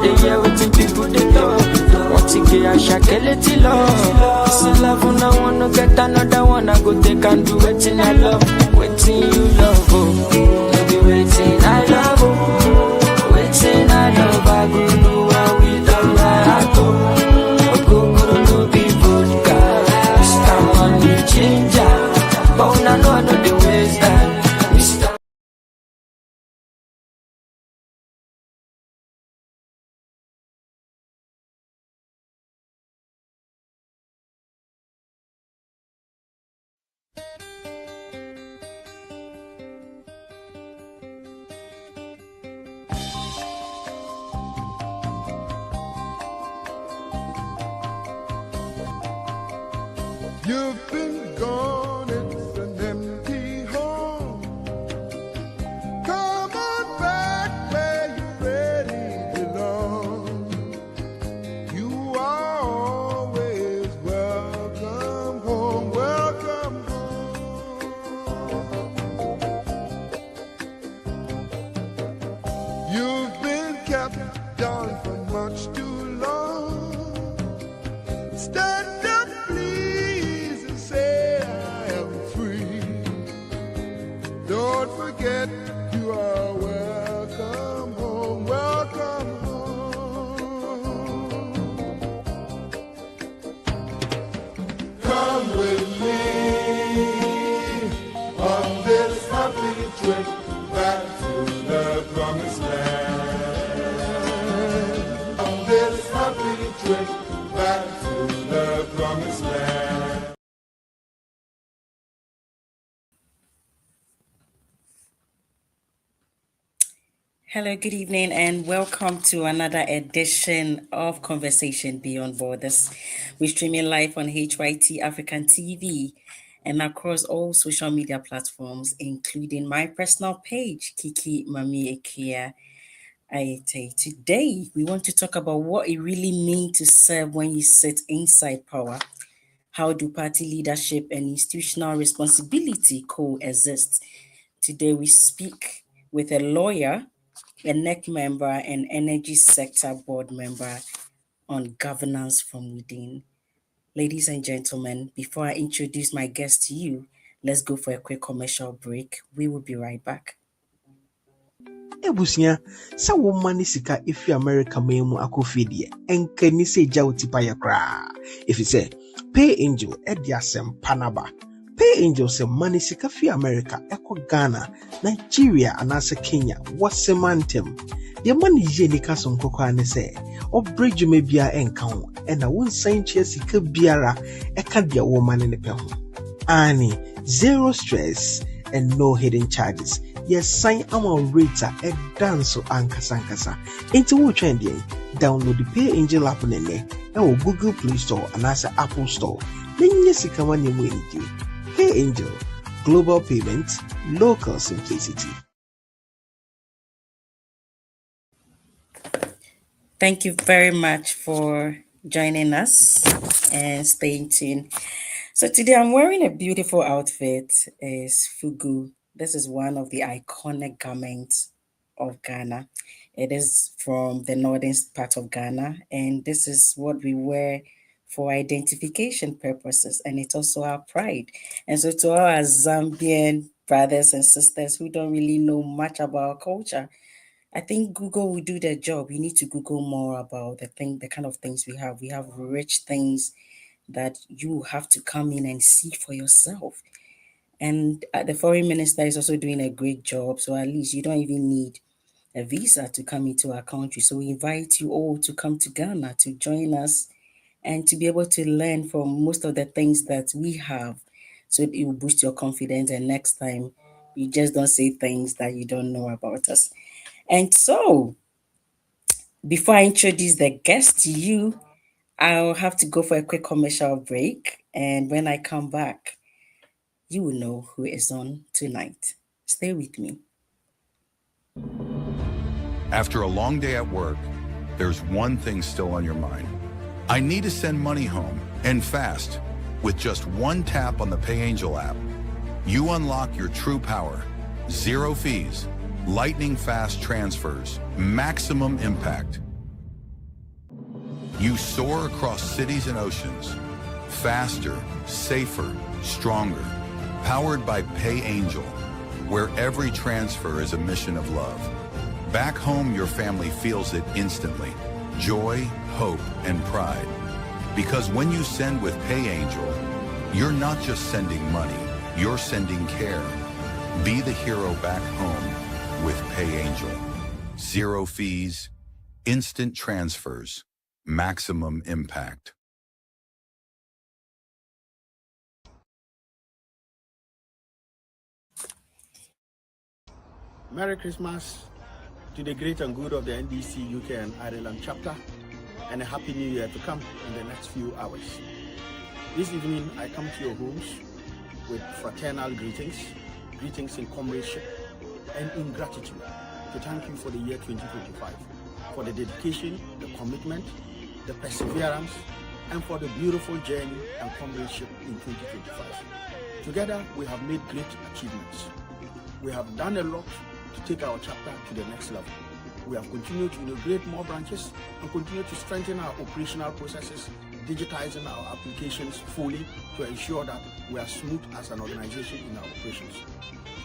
they hear what people they talk. What you get, I shall kill it till love. This is love, and I wanna get another one. I go take and do waiting I love, waiting you love. Oh, no be waiting I love. Oh, waiting I love. I go do what we love. I go no be vodka. Mr. Money Changer, but I know the ways that Mr. You've been gone, it's an empty home. Come on back where you really belong. You are always welcome home, welcome home. You've been kept down for much too long. Stand up, please, and say I am free. Don't forget you are welcome home, welcome home. Come with me on this happy trip back to the promised land. On this happy trip back to the promised land. Hello, good evening, and welcome to another edition of Conversation Beyond Borders. We're streaming live on HYT African TV and across all social media platforms, including my personal page, Kiki Mami Ekia Aite. Today, we want to talk about what it really means to serve when you sit inside power. How do party leadership and institutional responsibility coexist? Today, we speak with a lawyer, a NEC member, and energy sector board member on governance from within. Ladies and gentlemen, before I introduce my guest to you, let's go for a quick commercial break. We will be right back. Ebusia, sa woman sika ifi America memu akofidie enka ni se ja utipa ya kra. If you say Pay Angel ediasem panaba. Pay Angel se money sika fi America eko Ghana, Nigeria anase Kenya wasemantem. The money je ni kaso nkoko ane se obreju me bia enka ho ena won san chia sika biara eka dia woman ne pe ho. Ani zero stress and no hidden charges. Yes, sign our rater a dance ankasa. Into what trending? Download the Pay Angel app nene or Google Play Store and answer Apple Store. Then yes, you can win Pay Angel, global payment, local simplicity. Thank you very much for joining us and staying tuned. So today I'm wearing a beautiful outfit. It's Fugu. This is one of the iconic garments of Ghana. It is from the northern part of Ghana, and this is what we wear for identification purposes, and it's also our pride. And so to our Zambian brothers and sisters who don't really know much about our culture, I think Google will do their job. You need to Google more about the kind of things we have. We have rich things that you have to come in and see for yourself. And the foreign minister is also doing a great job. So at least you don't even need a visa to come into our country. So we invite you all to come to Ghana to join us and to be able to learn from most of the things that we have. So it will boost your confidence. And next time, you just don't say things that you don't know about us. And so, before I introduce the guest to you, I'll have to go for a quick commercial break. And when I come back, you will know who is on tonight. Stay with me. After a long day at work, there's one thing still on your mind. I need to send money home, and fast. With just one tap on the Pay Angel app, you unlock your true power. Zero fees, lightning fast transfers, maximum impact. You soar across cities and oceans, faster, safer, stronger, powered by Pay Angel, where every transfer is a mission of love. Back home, your family feels it instantly. Joy, hope, and pride. Because when you send with Pay Angel, you're not just sending money, you're sending care. Be the hero back home with Pay Angel. Zero fees, instant transfers, maximum impact. Merry Christmas to the great and good of the NDC UK and Ireland chapter, and a Happy New Year to come in the next few hours. This evening I come to your homes with fraternal greetings in comradeship and in gratitude to thank you for the year 2025, for the dedication, the commitment, the perseverance, and for the beautiful journey and comradeship in 2025. Together we have made great achievements. We have done a lot to take our chapter to the next level. We have continued to integrate more branches and continue to strengthen our operational processes, digitizing our applications fully to ensure that we are smooth as an organization in our operations.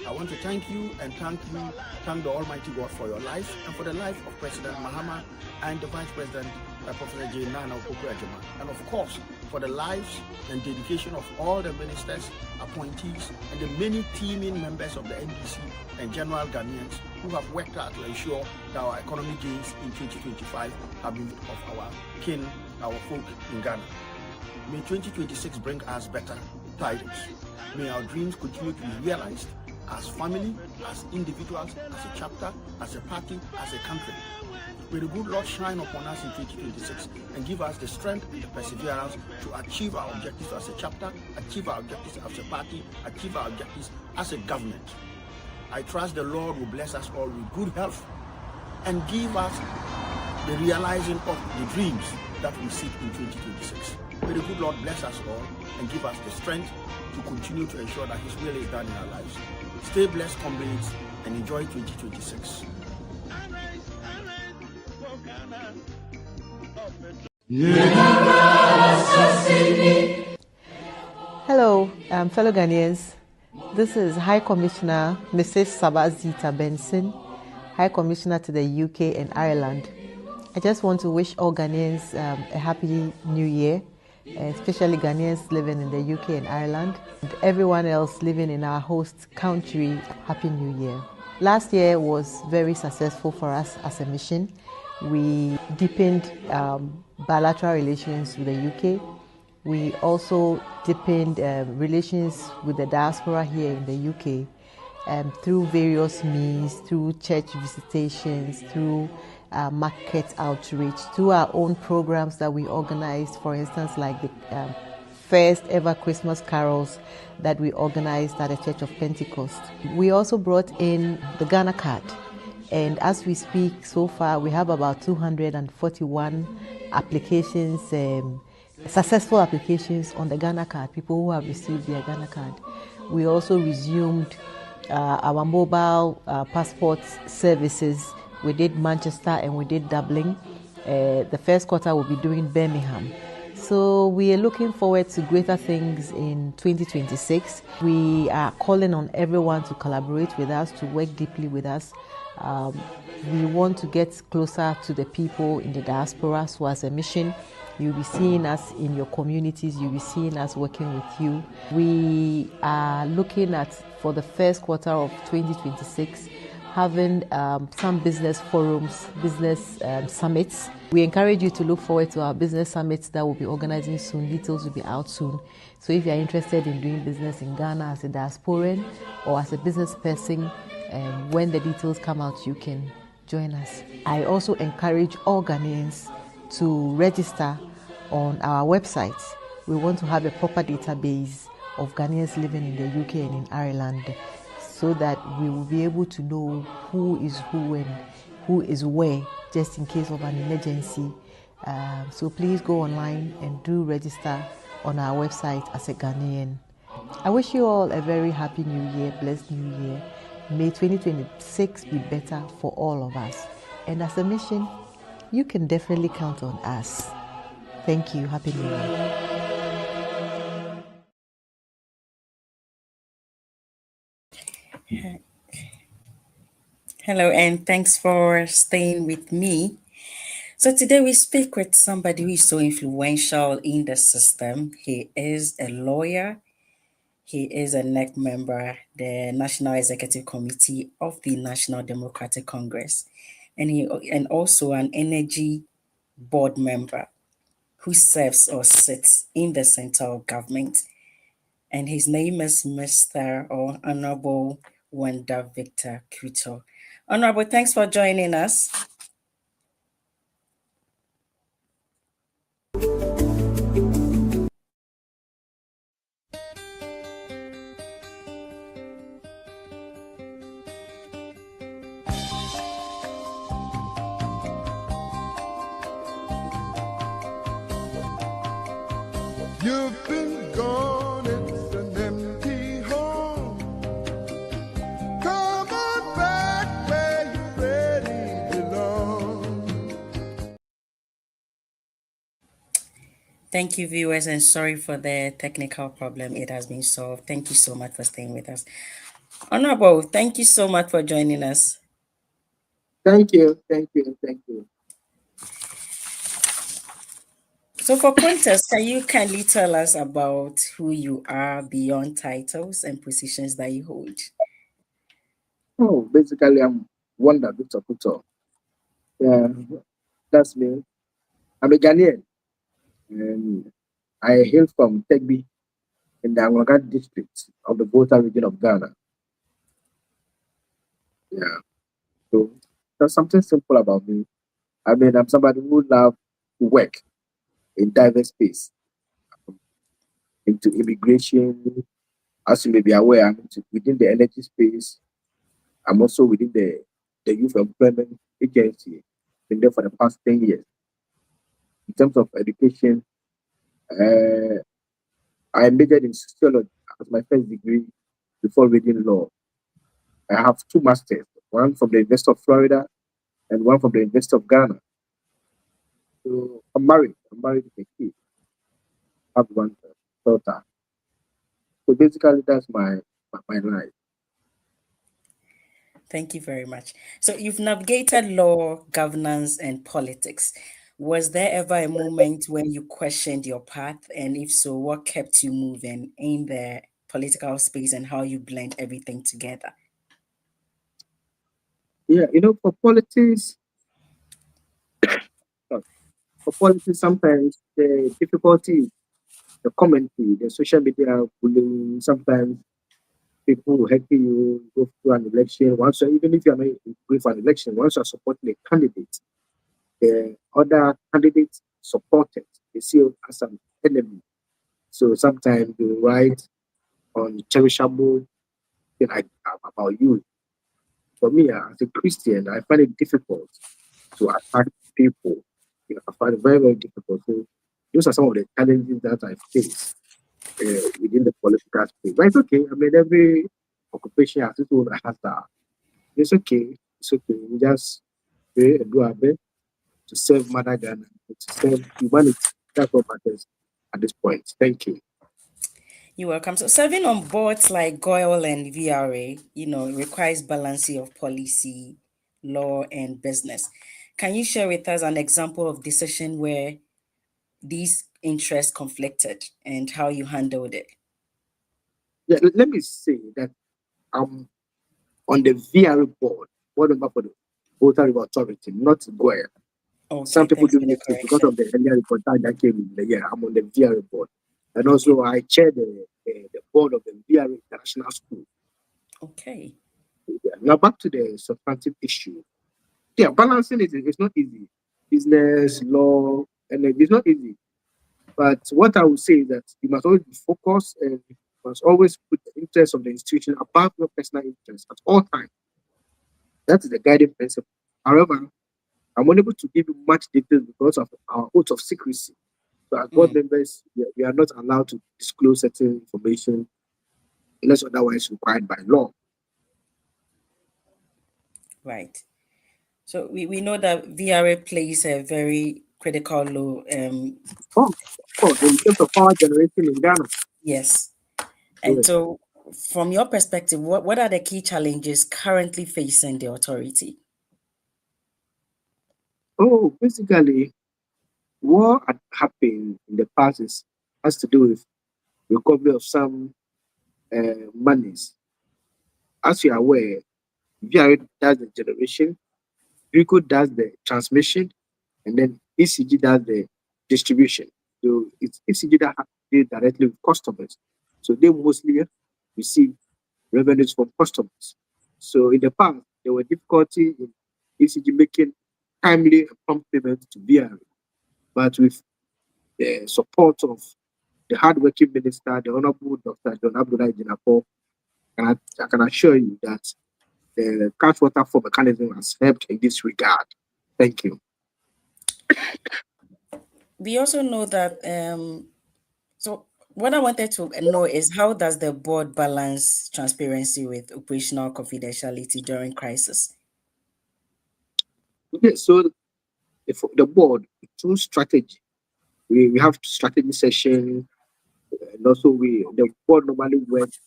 I want to thank you and thank the Almighty God for your life and for the life of President Mahama and the Vice President Professor J. Nana Opoku-Agyeman, and of course for the lives and dedication of all the ministers, appointees, and the many teaming members of the NDC and general Ghanaians who have worked hard to ensure that our economic gains in 2025 have been of our kin, our folk in Ghana. May 2026 bring us better tidings. May our dreams continue to be realized as family, as individuals, as a chapter, as a party, as a country. May the good Lord shine upon us in 2026 and give us the strength and the perseverance to achieve our objectives as a chapter, achieve our objectives as a party, achieve our objectives as a government. I trust the Lord will bless us all with good health and give us the realizing of the dreams that we seek in 2026. May the good Lord bless us all and give us the strength to continue to ensure that His will is done in our lives. Stay blessed, comrades, and enjoy 2026. Hello, fellow Ghanaians. This is High Commissioner Mrs. Sabazita Benson, High Commissioner to the UK and Ireland. I just want to wish all Ghanaians a happy new year, especially Ghanaians living in the UK and Ireland, and everyone else living in our host country, happy new year. Last year was very successful for us as a mission. We deepened bilateral relations with the UK. We also deepened relations with the diaspora here in the UK through various means, through church visitations, through market outreach, through our own programs that we organized, for instance, like the first ever Christmas carols that we organized at the Church of Pentecost. We also brought in the Ghana card. And as we speak, so far, we have about 241 applications, successful applications on the Ghana card, people who have received their Ghana card. We also resumed our mobile passport services. We did Manchester and we did Dublin. The first quarter we'll be doing Birmingham. So we are looking forward to greater things in 2026. We are calling on everyone to collaborate with us, to work deeply with us. We want to get closer to the people in the diaspora. So as a mission, you'll be seeing us in your communities, you'll be seeing us working with you. We are looking at, for the first quarter of 2026, having some business forums, business summits. We encourage you to look forward to our business summits that we'll be organizing soon. Details will be out soon. So if you're interested in doing business in Ghana as a diasporan or as a business person, when the details come out, you can join us. I also encourage all Ghanaians to register on our website. We want to have a proper database of Ghanaians living in the UK and in Ireland, so that we will be able to know who is who and who is where, just in case of an emergency. So please go online and do register on our website as a Ghanaian. I wish you all a very happy new year, blessed new year. May 2026 be better for all of us. And as a mission, you can definitely count on us. Thank you. Happy New Year. Hello, and thanks for staying with me. So, today we speak with somebody who is so influential in the system. He is a lawyer, he is a NEC member, the National Executive Committee of the National Democratic Congress, and also an energy board member who serves or sits in the central government. And his name is Mr. or Honorable Wanda Victor Kutor. Honorable, thanks for joining us. You've been gone, it's an empty home. Come on back where you really belong. Thank you, viewers, and sorry for the technical problem. It has been solved. Thank you so much for staying with us. Honorable, thank you so much for joining us. Thank you, thank you, thank you. So, for context, can you kindly tell us about who you are beyond titles and positions that you hold? Oh, basically, I'm Wanda Victor Kutor. Yeah, that's me. I'm a Ghanaian, and I hail from Tegbi in the Angolan district of the Volta region of Ghana. Yeah, so there's something simple about me. I mean, I'm somebody who loves to work in diverse space, into immigration. As you may be aware, within the energy space. I'm also within the Youth Employment Agency. Been there for the past 10 years. In terms of education, uh, I majored in sociology as my first degree before reading law. I have two masters, one from the University of Florida and one from the University of Ghana. So I'm married. I'm married with a kid. I have one daughter. So basically, that's my life. Thank you very much. So, you've navigated law, governance, and politics. Was there ever a moment when you questioned your path? And if so, what kept you moving in the political space and how you blend everything together? Yeah, for politics, sometimes the difficulty, the commentary, the social media bullying, sometimes people will help you go through an election. Even if you're not going for an election, once you're supporting a candidate, the other candidates supported, they see you as an enemy. So sometimes they write on cherishable thing about you. For me, as a Christian, I find it difficult to attack people. I find it very, very difficult. So those are some of the challenges that I face within the political space. But it's okay. I mean, every occupation has its own hazard. It's okay. It's okay. We just pray and do our best to serve Mother Ghana, to serve humanity. That's what matters at this point. Thank you. You're welcome. So, serving on boards like GOIL and VRA, requires balancing of policy, law, and business. Can you share with us an example of decision where these interests conflicted and how you handled it? Yeah, let me say that I'm on the VRA board member for the Volta River Authority, not Goya. Okay, Some people thanks do for the mistake because correction. of the earlier report that came in the year. I'm on the VRA board. And also, I chair the board of the VRA International School. Okay. Yeah. Now, back to the substantive issue. Yeah, balancing it is not easy. Business, law, and it's not easy. But what I would say is that you must always be focused and you must always put the interest of the institution above your personal interest at all times. That is the guiding principle. However, I'm unable to give you much details because of our oath of secrecy. So, as board members, we are not allowed to disclose certain information unless otherwise required by law. Right. So we know that VRA plays a very critical low. Oh, of course, in terms of power generation in Ghana. Yes. And Yes. so, from your perspective, what are the key challenges currently facing the authority? Oh, basically, what had happened in the past has to do with recovery of some monies. As you are aware, VRA does the generation, Rico does the transmission, and then ECG does the distribution. So it's ECG that has to deal directly with customers. So they mostly receive revenues from customers. So in the past, there were difficulty in ECG making timely and prompt payments to VRA. But with the support of the hardworking minister, the Honorable Dr. John Abdullah Jinapor, and I can assure you that the cash water for mechanism has helped in this regard. Thank you. We also know that so what I wanted to know is how does the board balance transparency with operational confidentiality during crisis? Okay, so the board, through strategy, we have strategy session, and also the board normally works.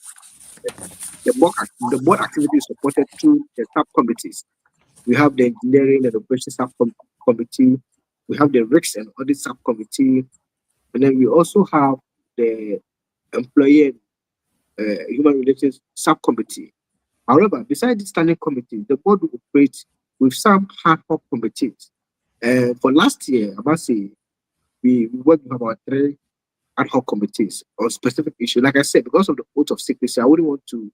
The board activity is supported through the subcommittees. We have the engineering and operations subcommittee. We have the risks and audit subcommittee, and then we also have the employee and human relations subcommittee. However, besides the standing committee, the board will operate with some ad hoc committees. For last year, I must say, we worked with about 3 ad hoc committees on specific issues. Like I said, because of the oath of secrecy, I wouldn't want to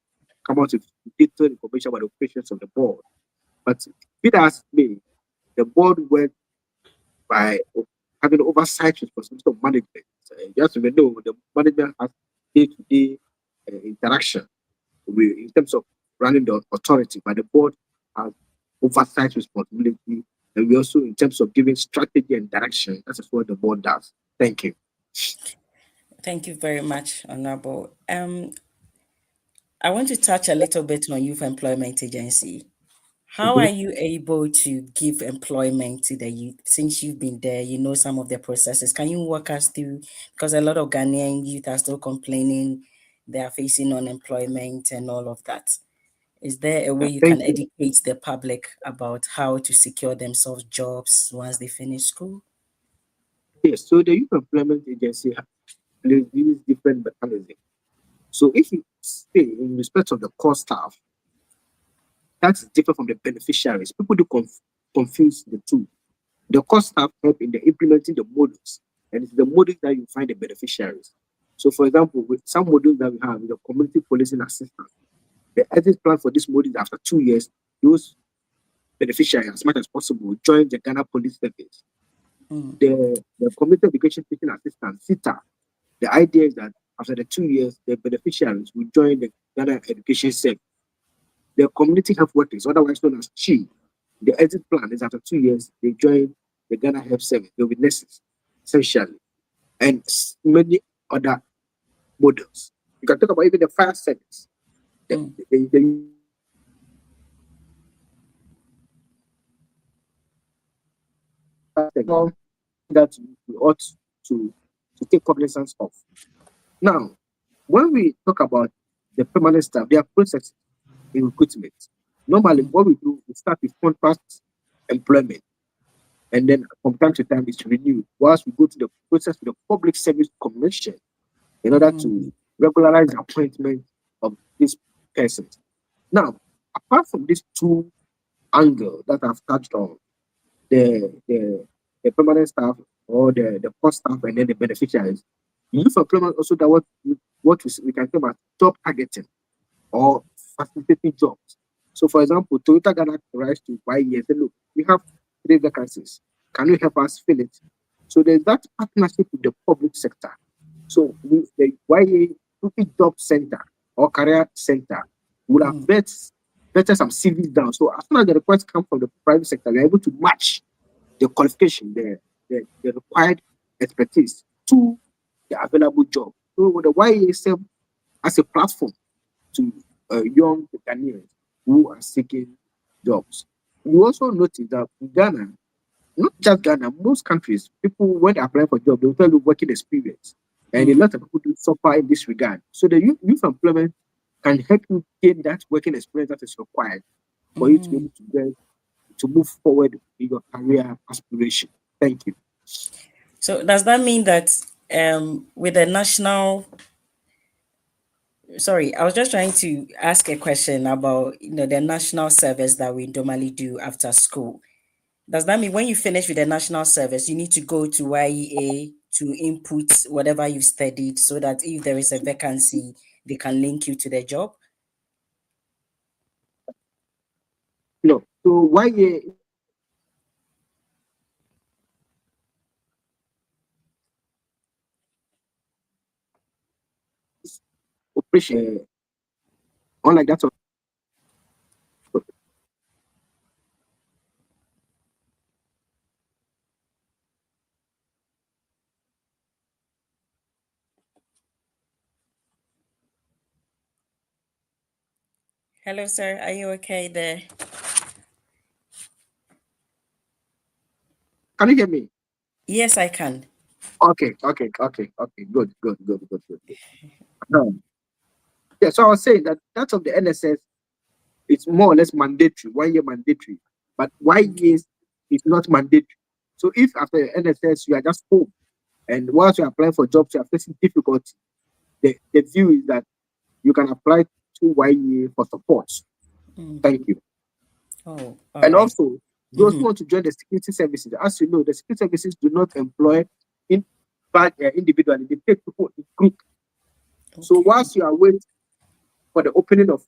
come out with detailed information about the operations of the board. But be that as it may, the board worked by having oversight responsibility of management. Just to know, the management has day-to-day interaction in terms of running the authority, but the board has oversight responsibility, and we also, in terms of giving strategy and direction, that is what the board does. Thank you. Thank you very much, Honorable. I want to touch a little bit on Youth Employment Agency. How are you able to give employment to the youth? Since you've been there, you know some of the processes. Can you walk us through? Because a lot of Ghanaian youth are still complaining they are facing unemployment and all of that. Is there a way you Thank can you. educate the public about how to secure themselves jobs once they finish school? Yes, so the Youth Employment Agency uses different mechanisms. So if you say in respect of the core staff, that's different from the beneficiaries. People do confuse the two. The core staff help in the implementing the models, and it's the models that you find the beneficiaries. So, for example, with some modules that we have, the community policing assistance, the exit plan for this module is after 2 years, those beneficiaries, as much as possible, join the Ghana Police Service. The community education teaching assistance, CITA, the idea is that after the 2 years, the beneficiaries will join the Ghana Education Service. The community health workers, otherwise known as CHI, the exit plan is after 2 years, they join the Ghana Health Service. They'll be nurses, essentially, and many other models. You can talk about even the fire service. That we ought to take cognizance of. Now, when we talk about the permanent staff, there are processes in recruitment. Normally, what we do, we start with contract employment, and then from time to time it's renewed. Whilst we go to the process with the Public Service Commission in order to regularize the appointment of these persons. Now, apart from these two angles that I've touched on, the permanent staff or the core staff and then the beneficiaries, youth employment also that what we can call about job targeting or facilitating jobs. So, for example, Toyota Ghana rise to YE and say, look, we have 3 vacancies. Can you help us fill it? So there's that partnership with the public sector. So the YE Job Center or Career Center would have vetted some CVs down. So as soon as the requests come from the private sector, we're able to match the qualification, the required expertise to the available job. So the YE serve as a platform to young Ghanaians who are seeking jobs. We also notice that in Ghana, not just Ghana, most countries, people when they apply for job, they will tell you working experience. And a lot of people do suffer in this regard. So the youth employment can help you gain that working experience that is required for you to be able to get to move forward in your career aspiration. Thank you. So does that mean that with the national, sorry, I was just trying to ask a question about the national service that we normally do after school. Does that mean when you finish with the national service, you need to go to YEA to input whatever you've studied so that if there is a vacancy, they can link you to the job? No. So why operation unlike that of Hello, sir. Are you okay there? can you hear me? Yes, I can. Okay. Good. Yeah, so I was saying that of the NSS it's more or less mandatory, 1 year mandatory. But YEA is not mandatory. So if after NSS you are just home and whilst you are applying for jobs you are facing difficulty, the view is that you can apply to YEA for support. Thank you. Oh, all And right. also, those who want to join the security services, as you know, the security services do not employ individually; they take people in group. So whilst you are waiting for the opening of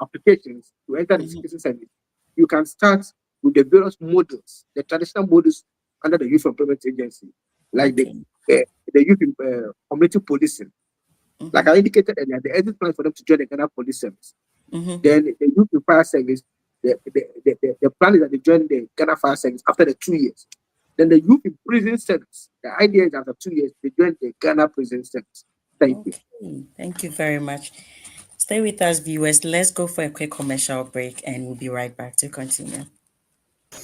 applications to enter the security service, you can start with the various models, the traditional models under the Youth Employment Agency, like the youth community policing. Like I indicated earlier, the exit plan for them to join the Ghana Police Service. Then the youth fire service, the plan is that they join the Ghana Fire Service after the 2 years. Then the youth in prison service, the idea is after 2 years, they join the Ghana Prison Service. Thank you. Thank you very much. Stay with us, viewers. Let's go for a quick commercial break and we'll be right back to continue.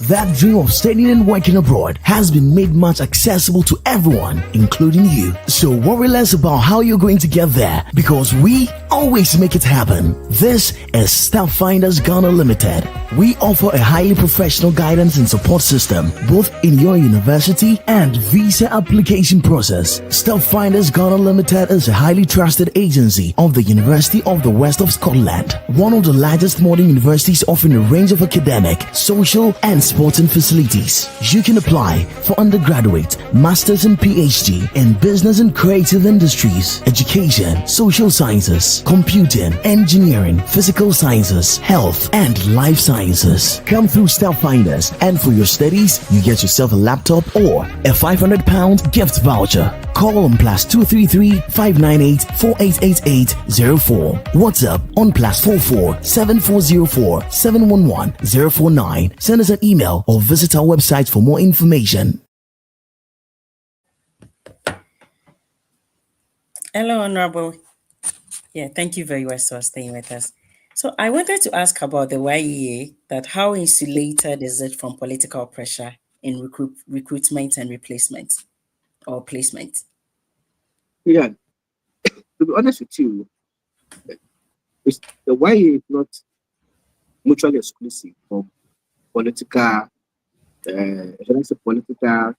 That dream of studying and working abroad has been made much accessible to everyone, including you. So worry less about how you're going to get there because we always make it happen. This is Starfinders Ghana Limited. We offer a highly professional guidance and support system both in your university and visa application process. Starfinders Ghana Limited is a highly trusted agency of the University of the West of Scotland, one of the largest modern universities offering a range of academic, social, and sporting facilities. You can apply for undergraduate, master's and PhD in business and creative industries, education, social sciences, computing, engineering, physical sciences, health, and life sciences. Come through Starfinders, and for your studies, you get yourself a laptop or a £500 gift voucher. Call on +233 598 4888 04. WhatsApp on +44 7404 711 049. Send us an email or visit our website for more information. Hello, Honorable. Yeah, thank you very much for staying with us. So I wanted to ask about the YEA, that how insulated is it from political pressure in recruitment and replacement or placement? Yeah, to be honest with you, the YEA is not mutually exclusive from political, political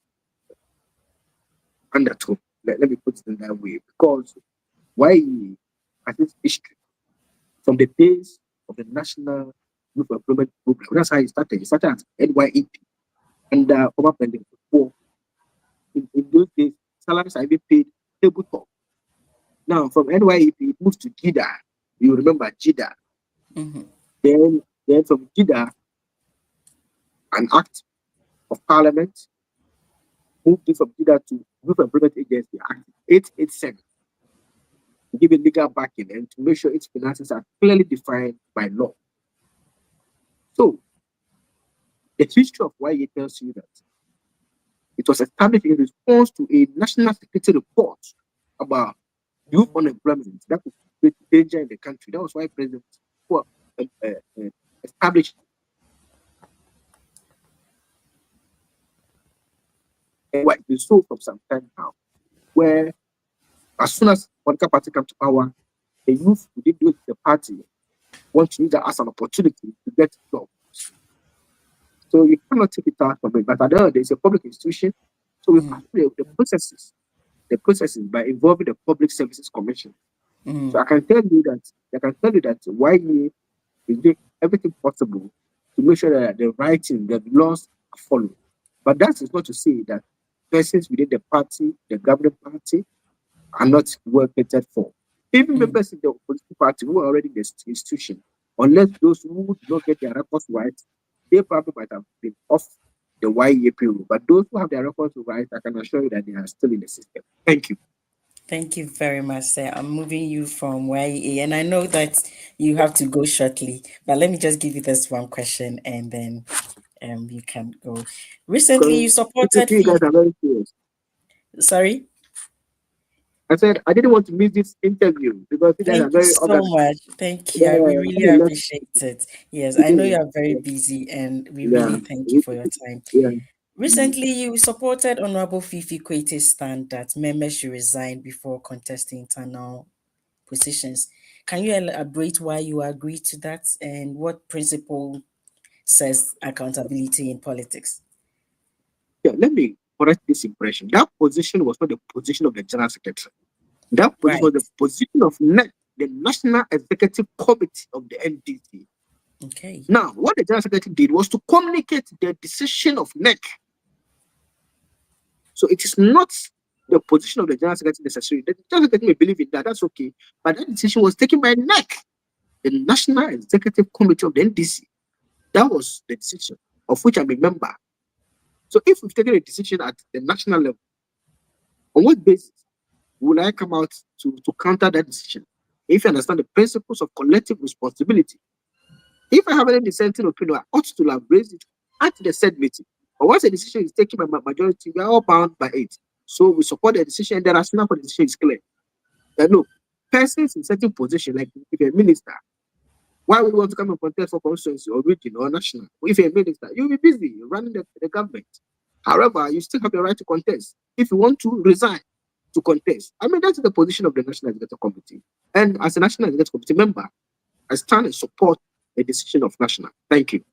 undertone. Let me put it in that way, because YEA has its history from the days of the National Youth Employment Program. That's how it started. It started at NYEP and over pending before. In those days, salaries are even paid tabletop. Now, from NYEP, it moves to GIDA. You remember GIDA. Then from GIDA, an act of parliament moved it from GIDA to Youth Employment Agency Act 887 to give it legal backing and to make sure its finances are clearly defined by law. So, the history of YEA tells you that it was established in response to a national security report about youth unemployment that could create danger in the country. That was why President established. so from some time now, where as soon as political party come to power, the youth within the party want to use that as an opportunity to get jobs. So you cannot take it out from it. But at the end, there's a public institution. So we pass the processes by involving the Public Services Commission. So I can tell you that YEA is doing everything possible to make sure that the writing, the laws are followed. But that is not to say that persons within the party, the governing party, are not well catered for. Even members in the opposition party who are already in the institution, unless those who do not get their records right, they probably might have been off the YEA payroll. But those who have their records right, I can assure you that they are still in the system. Thank you. Thank you very much, sir. I'm moving you from YEA, and I know that you have to go shortly, but let me just give you this one question, and then you can go. Recently, you supported. You guys are very serious. Sorry? I said I didn't want to miss this interview because you guys are very organized. So much. Thank you. We really appreciate it. Yes, I know you are very busy, and we really thank you for your time. Recently, you supported Honorable Fifi Kwete's stand that members should resign before contesting internal positions. Can you elaborate why you agreed to that and what principle says accountability in politics? Yeah, let me correct this impression. That position was not the position of the General Secretary. That position was the position of NEC, the National Executive Committee of the NDC. Okay. Now, what the General Secretary did was to communicate the decision of NEC. So it is not the position of the General Secretary necessarily. The General Secretary may believe in that, that's okay. But that decision was taken by NEC, the National Executive Committee of the NDC. That was the decision of which I'm a member. So if we've taken a decision at the national level, on what basis will I come out to counter that decision? If you understand the principles of collective responsibility, if I have any dissenting opinion, I ought to have raised it at the said meeting. But once a decision is taken by majority, we are all bound by it. So we support the decision, and the rationale for the decision is clear. And look, persons in certain position, like if you're a minister, why would you want to come and contest for constituency or region or national? If you're a minister, you'll be busy running the government. However, you still have the right to contest. If you want to resign to contest, I mean, that's the position of the National Executive Committee. And as a National Executive Committee member, I stand and support the decision of National. Thank you.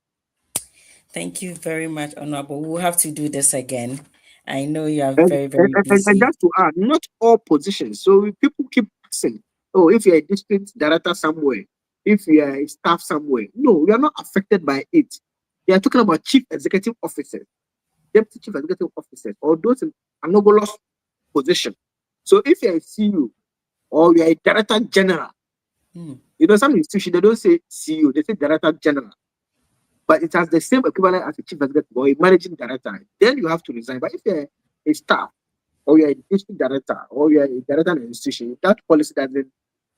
Thank you very much, Honorable. We'll have to do this again. I know you are very busy. And just to add, not all positions. So people keep asking, oh, if you're a district director somewhere, if you are a staff somewhere. No, we are not affected by it. They are talking about chief executive officers, deputy chief executive officers, or those in anomalous position. So if you're a CEO or you're a director general, you know, some institutions, they don't say CEO, they say director general. But it has the same equivalent as a chief executive or a managing director. Then you have to resign. But if you're a staff or you're a district director or you're a director in an institution, that policy doesn't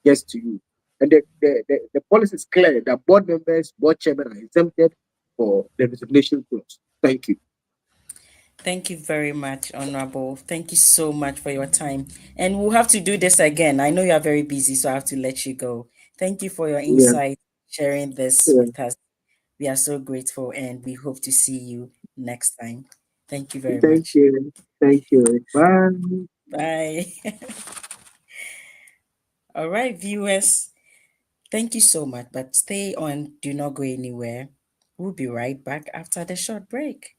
get to you. And the policy is clear that board members, board chairmen are exempted for the resignation clause. Thank you. Thank you very much, Honorable. Thank you so much for your time. And we'll have to do this again. I know you are very busy, so I have to let you go. Thank you for your insight, sharing this with us. We are so grateful, and we hope to see you next time. Thank you very much. Thank you. Thank you. Bye. Bye. All right, viewers. Thank you so much, but stay on. Do not go anywhere. We'll be right back after the short break.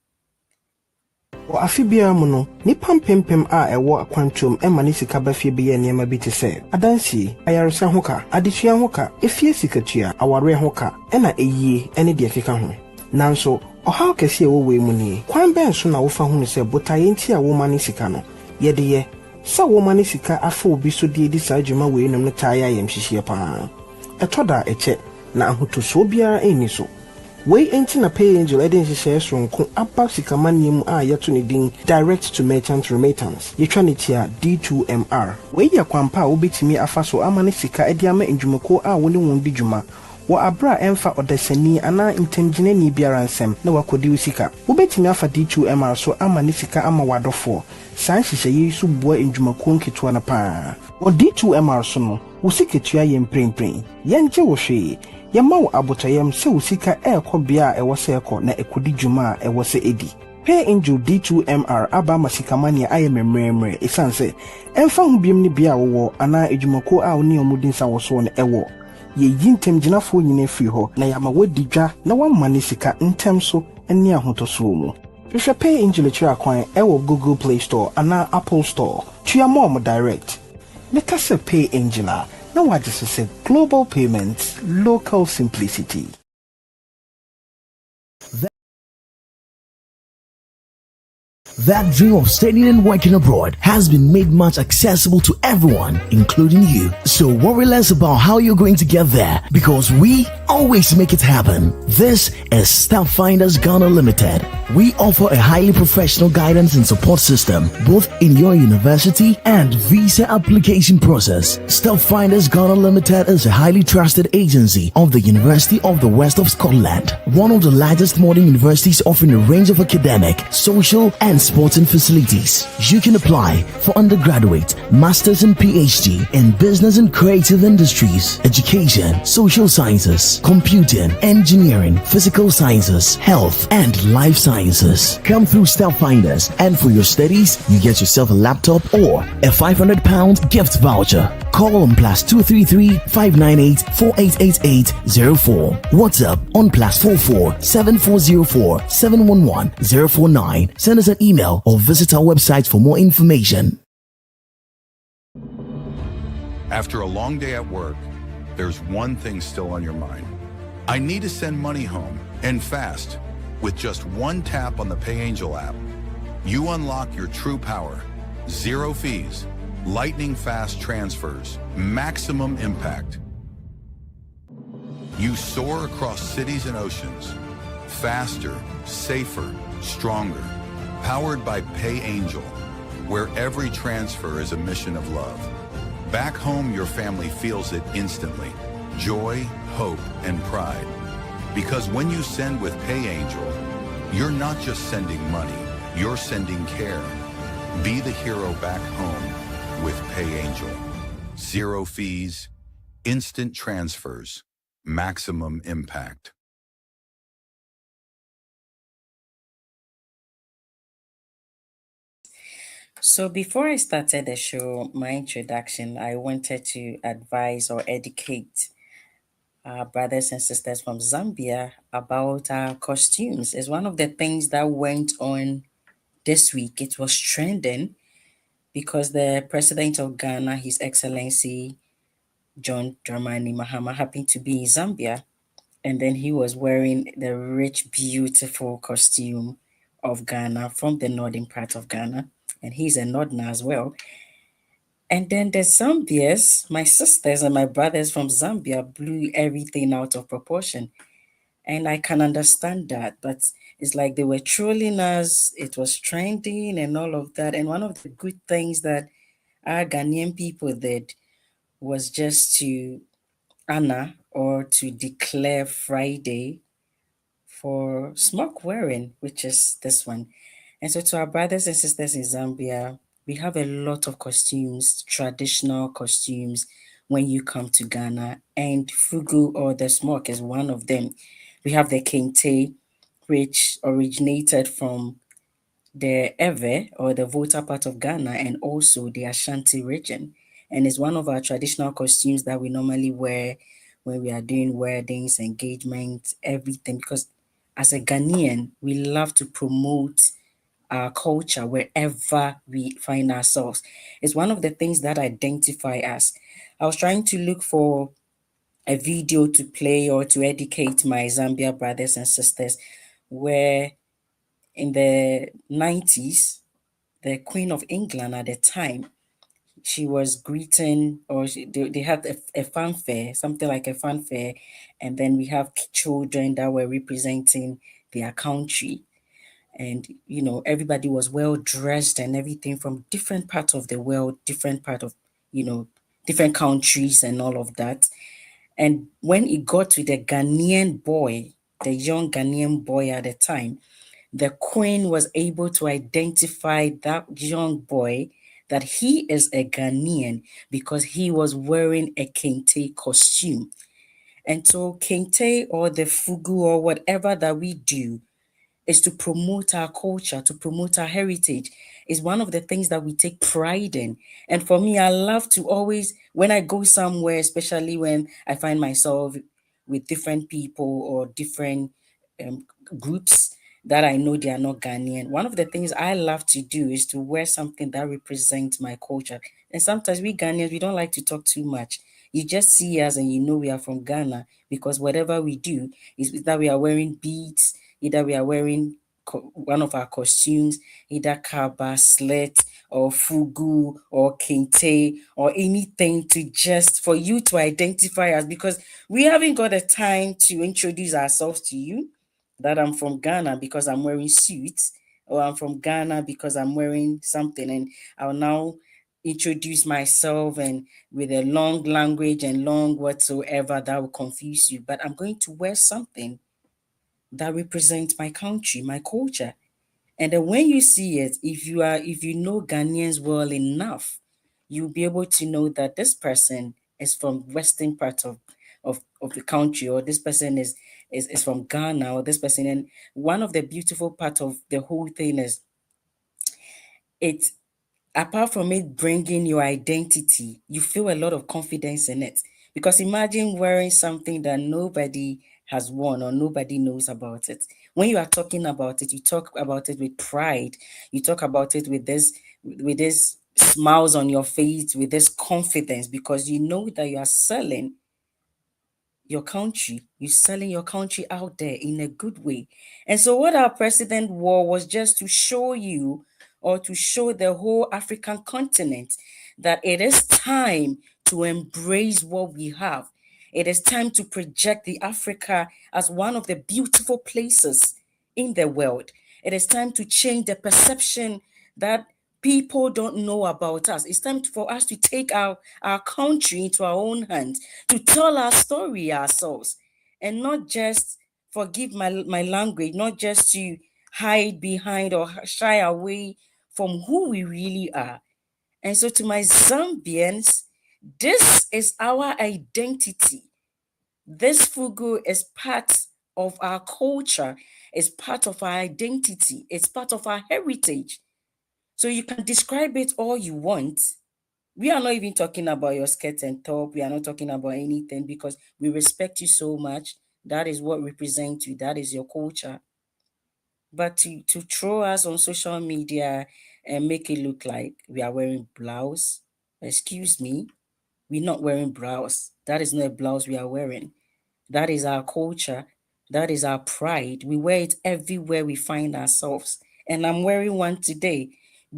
Wɔ afe biara mu no, nipa mpempem a ɛwɔ akwantuom ɛma ne sika bɛfie bɛyɛ nneɛma bi te sɛ adansie, ayaresa ho ka, adesua ho ka, efie sikatua, awareɛ ho ka, ɛna eyie ɛne deɛ keka ho. Nanso, ɔhaw kɛse a ɛwɔ wei mu nie. Kwan bɛn so na wofa ho ne sɛ botaeɛ nti a woma ne sika no. Yɛde yɛ, sɛ woma ne sika afa obi so de di saa adwuma wei nom no taa yɛ ayɛmhyehyɛ paa. Ɛtɔ da ɛkyɛ, na ahotosoɔ biara ɛnni so. Wei enti na Pay Angel eden hyehyɛ sonko aba sikamanie mu a yɛto ne din direct to merchant remittance. Yɛtwa ne tia D2MR. Wei yɛ kwampa a wobɛtumi afa so ama ne sika edi ama ndwumako a wone wɔn di dwuma. Wɔ abra ɛmfa ɔdasani ana ntamgyinani biara nsɛm na wakɔdi wo sika. Wobɛtumi afa D2MR so ama ne sika ama wadɔfoɔ. Saa nhyehyɛ yi so boa ndwumako nketewa na paa. Wɔ D2MR so no, wo siketua yɛ mprempren. Yɛngye wo hwee. Yama wo abotayam se wo sika ɛkɔ bia a ɛwɔ sɛ ɛkɔ na ɛkɔdi dwuma a ɛwɔ sɛ edi. Pay Angel D2MR aba masikamania ayɛ memremre ɛsiane sɛ ɛmfa ho biam ne bia wowɔ anaa adwumako a wone ɔmodin sa wɔ so no ɛwɔ. Yɛyi ntamgyinafoɔ nyina firi hɔ na yɛama wadi dwa na wamma ne sika ntɛm so ne ahotɔsoɔ mu. Hwehwɛ Pay Angel akyiri akwan ɛwɔ Google Play Store anaa Apple Store. Tua mo direct. Meka sɛ Pay Angel a na wagye so sɛ global payments, local simplicity. That dream of studying and working abroad has been made much accessible to everyone, including you. So worry less about how you're going to get there, because we always make it happen. This is Staff Finders Ghana Limited. We offer a highly professional guidance and support system, both in your university and visa application process. Staff Finders Ghana Limited is a highly trusted agency of the University of the West of Scotland, one of the largest modern universities offering a range of academic, social, and sporting facilities. You can apply for undergraduate, master's and PhD in business and creative industries, education, social sciences, computing, engineering, physical sciences, health, and life sciences. Come through Staff Finders, and for your studies, you get yourself a laptop or a £500 gift voucher. Call on +233 598 4888 04. WhatsApp on +44 7404 711 049. Send us an email or visit our website for more information. After a long day at work, there's one thing still on your mind. I need to send money home, and fast. With just one tap on the PayAngel app, you unlock your true power. Zero fees, lightning fast transfers, maximum impact. You soar across cities and oceans, faster, safer, stronger. Powered by PayAngel, where every transfer is a mission of love. Back home, your family feels it instantly. Joy, hope, and pride. Because when you send with PayAngel, you're not just sending money, you're sending care. Be the hero back home with PayAngel. Zero fees, instant transfers, maximum impact. So before I started the show, my introduction, I wanted to advise or educate our brothers and sisters from Zambia about our costumes. It's one of the things that went on this week. It was trending because the president of Ghana, His Excellency John Dramani Mahama, happened to be in Zambia. And then he was wearing the rich, beautiful costume of Ghana from the northern part of Ghana. And he's a northerner as well. And then the Zambians, my sisters and my brothers from Zambia, blew everything out of proportion. And I can understand that, but it's like they were trolling us, it was trending and all of that. And one of the good things that our Ghanaian people did was just to honor or to declare Friday for smoke wearing, which is this one. And so to our brothers and sisters in Zambia, we have a lot of costumes, traditional costumes when you come to Ghana, and fugu or the smoke is one of them. We have the kente, which originated from the Ewe or the Volta part of Ghana and also the Ashanti region. And it's one of our traditional costumes that we normally wear when we are doing weddings, engagements, everything. Because as a Ghanaian, we love to promote our culture wherever we find ourselves. It's one of the things that identify us. I was trying to look for a video to play or to educate my Zambia brothers and sisters where in the 90s, the Queen of England at the time, she was greeting, or they had a fanfare, something like a fanfare, and then we have children that were representing their country. And, you know, everybody was well dressed and everything from different parts of the world, different part of, you know, different countries and all of that. And when it got to the Ghanaian boy, the young Ghanaian boy at the time, the queen was able to identify that young boy that he is a Ghanaian because he was wearing a kente costume. And so kente or the fugu or whatever that we do, is to promote our culture, to promote our heritage. Is one of the things that we take pride in. And for me, I love to always, when I go somewhere, especially when I find myself with different people or different um, groups that I know they are not Ghanaian, one of the things I love to do is to wear something that represents my culture. And sometimes we Ghanaians, we don't like to talk too much. You just see us and you know we are from Ghana because whatever we do is that we are wearing beads, either we are wearing one of our costumes, either kaba, slit, or fugu, or kente, or anything to just for you to identify us, because we haven't got the time to introduce ourselves to you that I'm from Ghana because I'm wearing suits, or I'm from Ghana because I'm wearing something, and I'll now introduce myself and with a long language and long whatsoever that will confuse you. But I'm going to wear something that represents my country, my culture. And then when you see it, if you know Ghanaians well enough, you'll be able to know that this person is from western part of the country, or this person is from Ghana, or this person. And one of the beautiful part of the whole thing is it apart from it bringing your identity, you feel a lot of confidence in it. Because imagine wearing something that nobody has worn or nobody knows about it. When you are talking about it, you talk about it with pride. You talk about it with this smiles on your face, with this confidence, because you know that you are selling your country. You're selling your country out there in a good way. And so, what our president wore was just to show you, or to show the whole African continent, that it is time to embrace what we have. It is time to project the Africa as one of the beautiful places in the world. It is time to change the perception that people don't know about us. It's time for us to take our country into our own hands, to tell our story ourselves, and not just, forgive my language, not just to hide behind or shy away from who we really are. And so, to my Zambians, this is our identity. This fugu is part of our culture, it's part of our identity, it's part of our heritage. So you can describe it all you want. We are not even talking about your skirt and top. We are not talking about anything, because we respect you so much. That is what represents you. That is your culture. But to throw us on social media and make it look like we are wearing blouse, excuse me, we're not wearing blouse. That is not a blouse we are wearing. That is our culture. That is our pride. We wear it everywhere we find ourselves. And I'm wearing one today,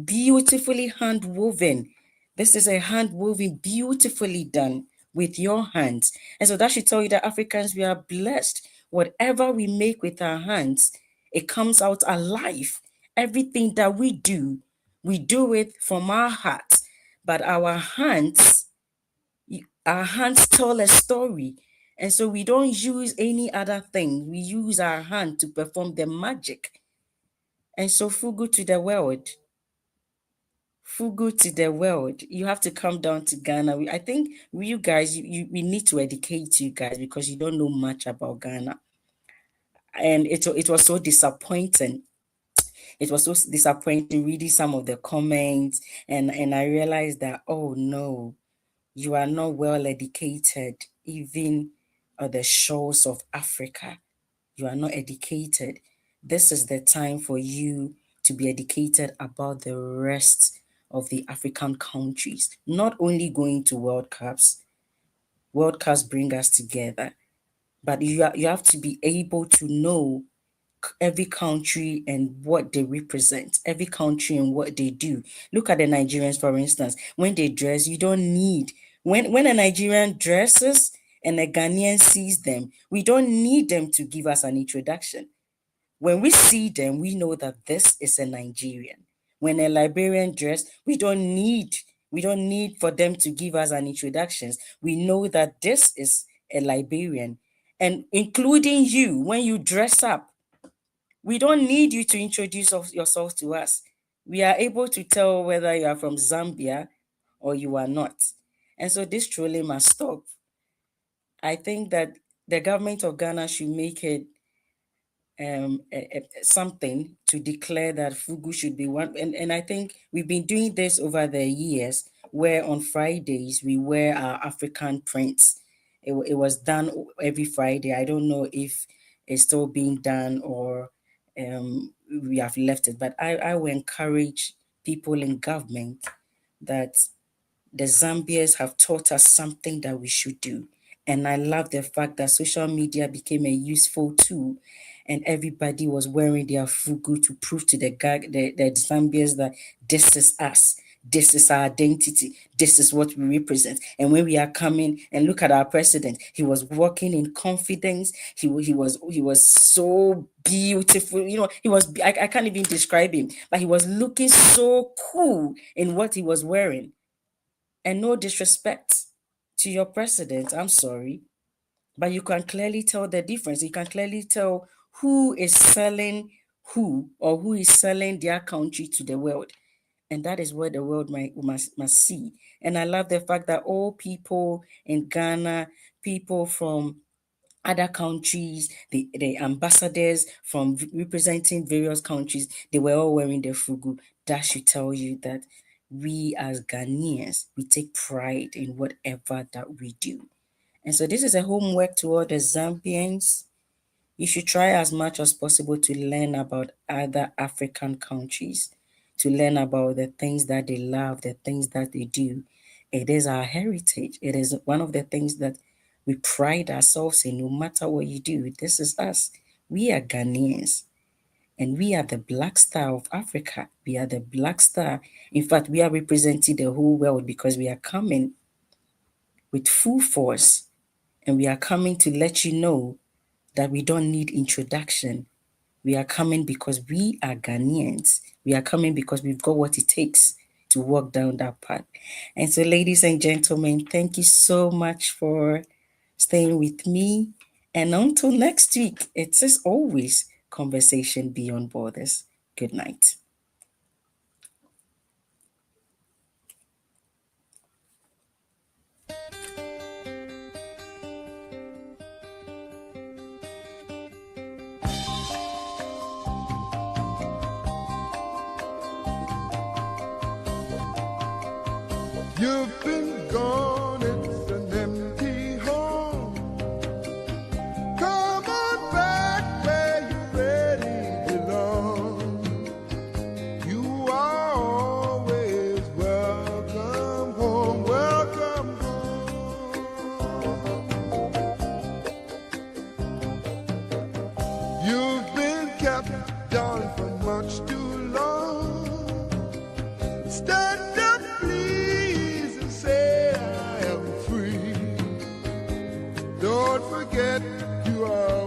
beautifully hand woven. This is a hand woven, beautifully done with your hands. And so that should tell you that Africans, we are blessed. Whatever we make with our hands, it comes out alive. Everything that we do it from our hearts. But our hands tell a story. And so we don't use any other thing. We use our hand to perform the magic. And so fugu to the world. Fugu to the world. You have to come down to Ghana. I think you guys, we need to educate you guys, because you don't know much about Ghana. And it was so disappointing. It was so disappointing reading some of the comments, and I realized that, oh no, you are not well educated, even on the shores of Africa. You are not educated. This is the time for you to be educated about the rest of the African countries. Not only going to World Cups. World Cups bring us together, but you have to be able to know every country and what they represent, every country and what they do. Look at the Nigerians, for instance. When they dress, you don't need, when a Nigerian dresses and a Ghanaian sees them, we don't need them to give us an introduction. When we see them, we know that this is a Nigerian. When a Liberian dress, we don't need for them to give us an introduction. We know that this is a Liberian. And including you, when you dress up, we don't need you to introduce yourself to us. We are able to tell whether you are from Zambia or you are not. And so this truly must stop. I think that the government of Ghana should make it something to declare that Fugu should be one. And I think we've been doing this over the years, where on Fridays we wear our African prints. It was done every Friday. I don't know if it's still being done or we have left it, but I will encourage people in government that the Zambians have taught us something that we should do. And I love the fact that social media became a useful tool and everybody was wearing their fugu to prove to the Zambians that this is us. This is our identity. This is what we represent. And when we are coming and look at our president, he was walking in confidence. He was so beautiful. I can't even describe him, but he was looking so cool in what he was wearing. And no disrespect to your president, I'm sorry, but you can clearly tell the difference. You can clearly tell who is selling who, or who is selling their country to the world. And that is what the world must see. And I love the fact that all people in Ghana, people from other countries, the ambassadors from representing various countries, they were all wearing their fugu. That should tell you that we as Ghanaians, we take pride in whatever that we do. And so this is a homework to all the Zambians. You should try as much as possible to learn about other African countries, to learn about the things that they love, the things that they do. It is our heritage. It is one of the things that we pride ourselves in. No matter what you do, this is us. We are Ghanaians. And we are the Black Star of Africa. We are the Black Star. In fact, we are representing the whole world because we are coming with full force. And we are coming to let you know that we don't need introduction. We are coming because we are Ghanaians. We are coming because we've got what it takes to walk down that path. And so, ladies and gentlemen, thank you so much for staying with me. And until next week, it is always Conversation Beyond Borders. Good night. You've been gone, it's an empty home. Come on back where you really belong. You are always welcome home, welcome home. You've been kept down for much too long. Stand up, please, and say I am free. Don't forget you are